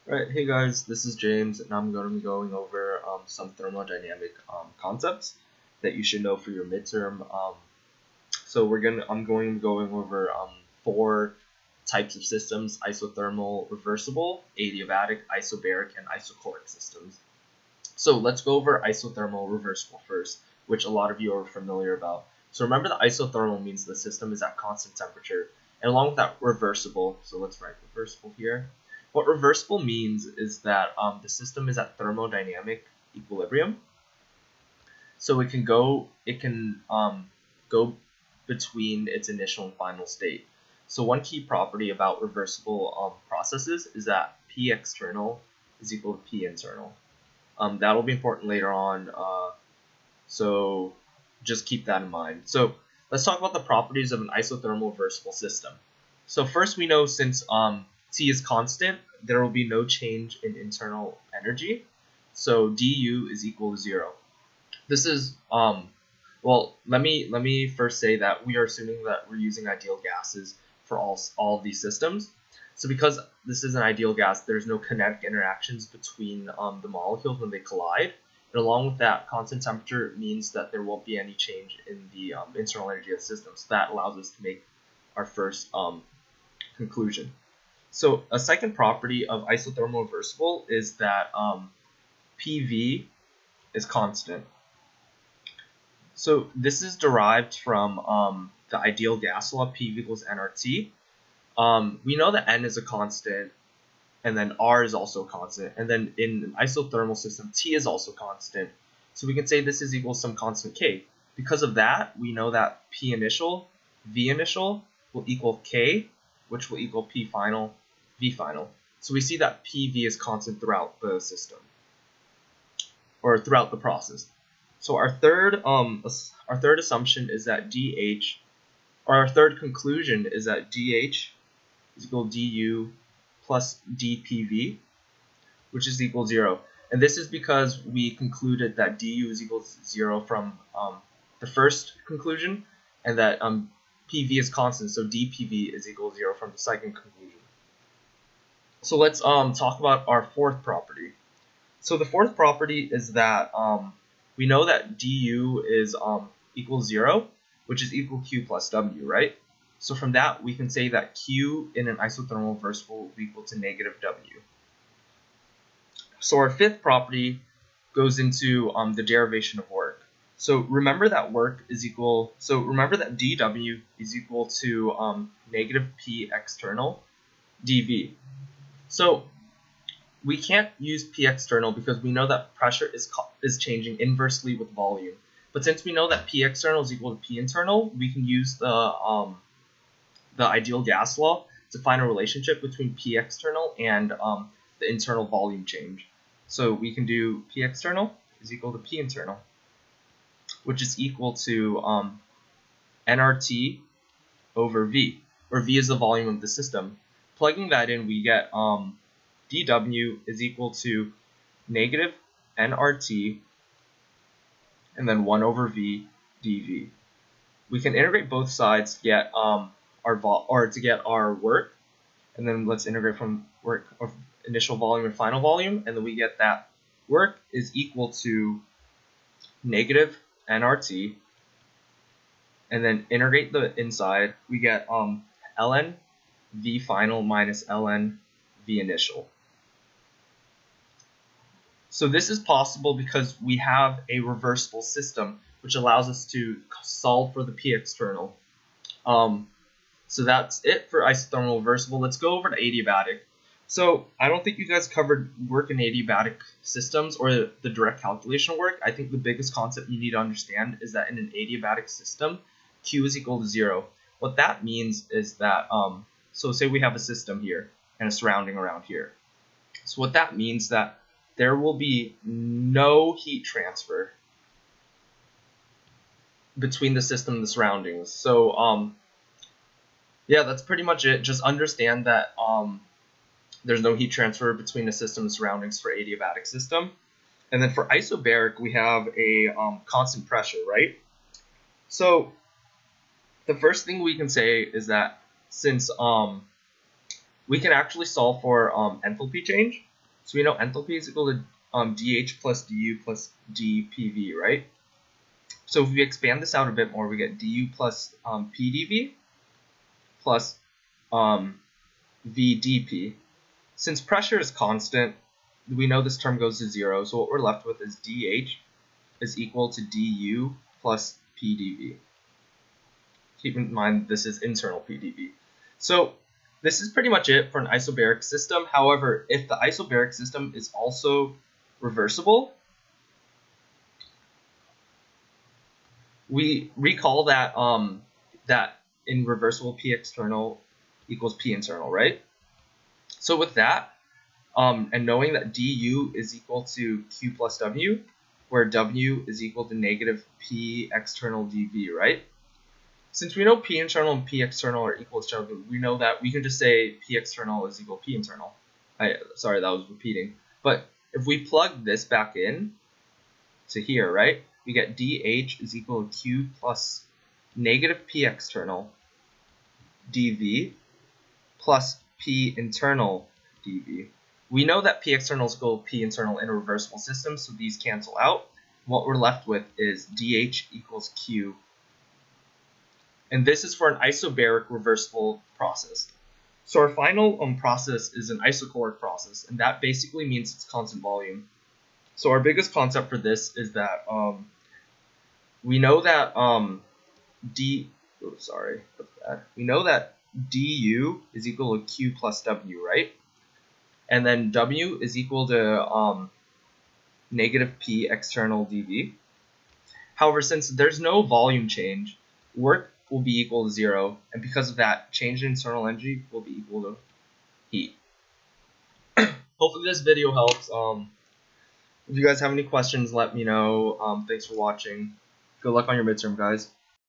Right, hey guys, this is James, and I'm going to be going over some thermodynamic concepts that you should know for your midterm. I'm going to be going over four types of systems: isothermal, reversible, adiabatic, isobaric, and isochoric systems. So let's go over isothermal reversible first, which a lot of you are familiar about. So remember that isothermal means the system is at constant temperature, and along with that reversible, so let's write reversible here. What reversible means is that the system is at thermodynamic equilibrium, so it can go between its initial and final state. So one key property about reversible processes is that P external is equal to P internal. That'll be important later on, so just keep that in mind. So let's talk about the properties of an isothermal reversible system. So first we know since T is constant, there will be no change in internal energy. So du is equal to 0. This is well, let me first say that we are assuming that we're using ideal gases for all of these systems. So because this is an ideal gas, there's no kinetic interactions between the molecules when they collide. And along with that, constant temperature means that there won't be any change in the internal energy of the system. So that allows us to make our first conclusion. So a second property of isothermal reversible is that PV is constant. So this is derived from the ideal gas law, PV equals nRT. We know that N is a constant, and then R is also constant, and then in an isothermal system, T is also constant. So we can say this is equal to some constant K. Because of that, we know that P initial, V initial will equal K, which will equal P final, V final. So we see that PV is constant throughout the system, or throughout the process. So our third assumption is that DH, or our third conclusion is that DH is equal to du plus dPV, which is equal to 0. And this is because we concluded that du is equal to 0 from the first conclusion, and that PV is constant, so dPV is equal to 0 from the second conclusion. So let's talk about our fourth property. So the fourth property is that we know that du is equal to 0, which is equal to Q plus W, right? So from that, we can say that Q in an isothermal reversible will be equal to negative W. So our fifth property goes into the derivation of work. So remember that remember that dW is equal to negative P external dV. So we can't use P external because we know that pressure is changing inversely with volume. But since we know that P external is equal to P internal, we can use the ideal gas law to find a relationship between P external and the internal volume change. So we can do P external is equal to P internal, which is equal to nRT over V, where V is the volume of the system. Plugging that in, we get dW is equal to negative nRT and then 1 over V dV. We can integrate both sides to get our work, and then let's integrate from work of initial volume and final volume, and then we get that work is equal to negative nRT, and then integrate the inside, we get ln V final minus ln V initial. So this is possible because we have a reversible system, which allows us to solve for the P external. So that's it for isothermal reversible. Let's go over to adiabatic. So I don't think you guys covered work in adiabatic systems or the direct calculation work. I think the biggest concept you need to understand is that in an adiabatic system, Q is equal to 0. What that means is that, so say we have a system here and a surrounding around here. So what that means that there will be no heat transfer between the system and the surroundings. So yeah, that's pretty much it. Just understand that there's no heat transfer between the system and surroundings for adiabatic system. And then for isobaric, we have a constant pressure, right? So the first thing we can say is that since we can actually solve for enthalpy change, So we know enthalpy is equal to dH plus du plus dPV, right? So if we expand this out a bit more, we get du plus pdV plus vdP. Since pressure is constant, we know this term goes to 0, so what we're left with is dH is equal to du plus pdV. Keep in mind this is internal pdV. So this is pretty much it for an isobaric system. However, if the isobaric system is also reversible, we recall that that in reversible P external equals P internal, right? So with that, and knowing that du is equal to Q plus W, where W is equal to negative P external dV, right? Since we know P internal and P external are equal to each other, we know that we can just say P external is equal to P internal. Sorry, that was repeating. But if we plug this back in to here, right, we get dH is equal to Q plus negative P external dV plus P internal dV. We know that P external is equal to P internal in a reversible system, so these cancel out. What we're left with is dH equals Q. And this is for an isobaric reversible process. So our final process is an isocaloric process, and that basically means it's constant volume. So our biggest concept for this is that we know that we know that du is equal to Q plus W, right? And then W is equal to negative P external dV. However, since there's no volume change, work will be equal to 0, and because of that, change in internal energy will be equal to heat. Hopefully this video helps. If you guys have any questions, let me know. Thanks for watching. Good luck on your midterm, guys.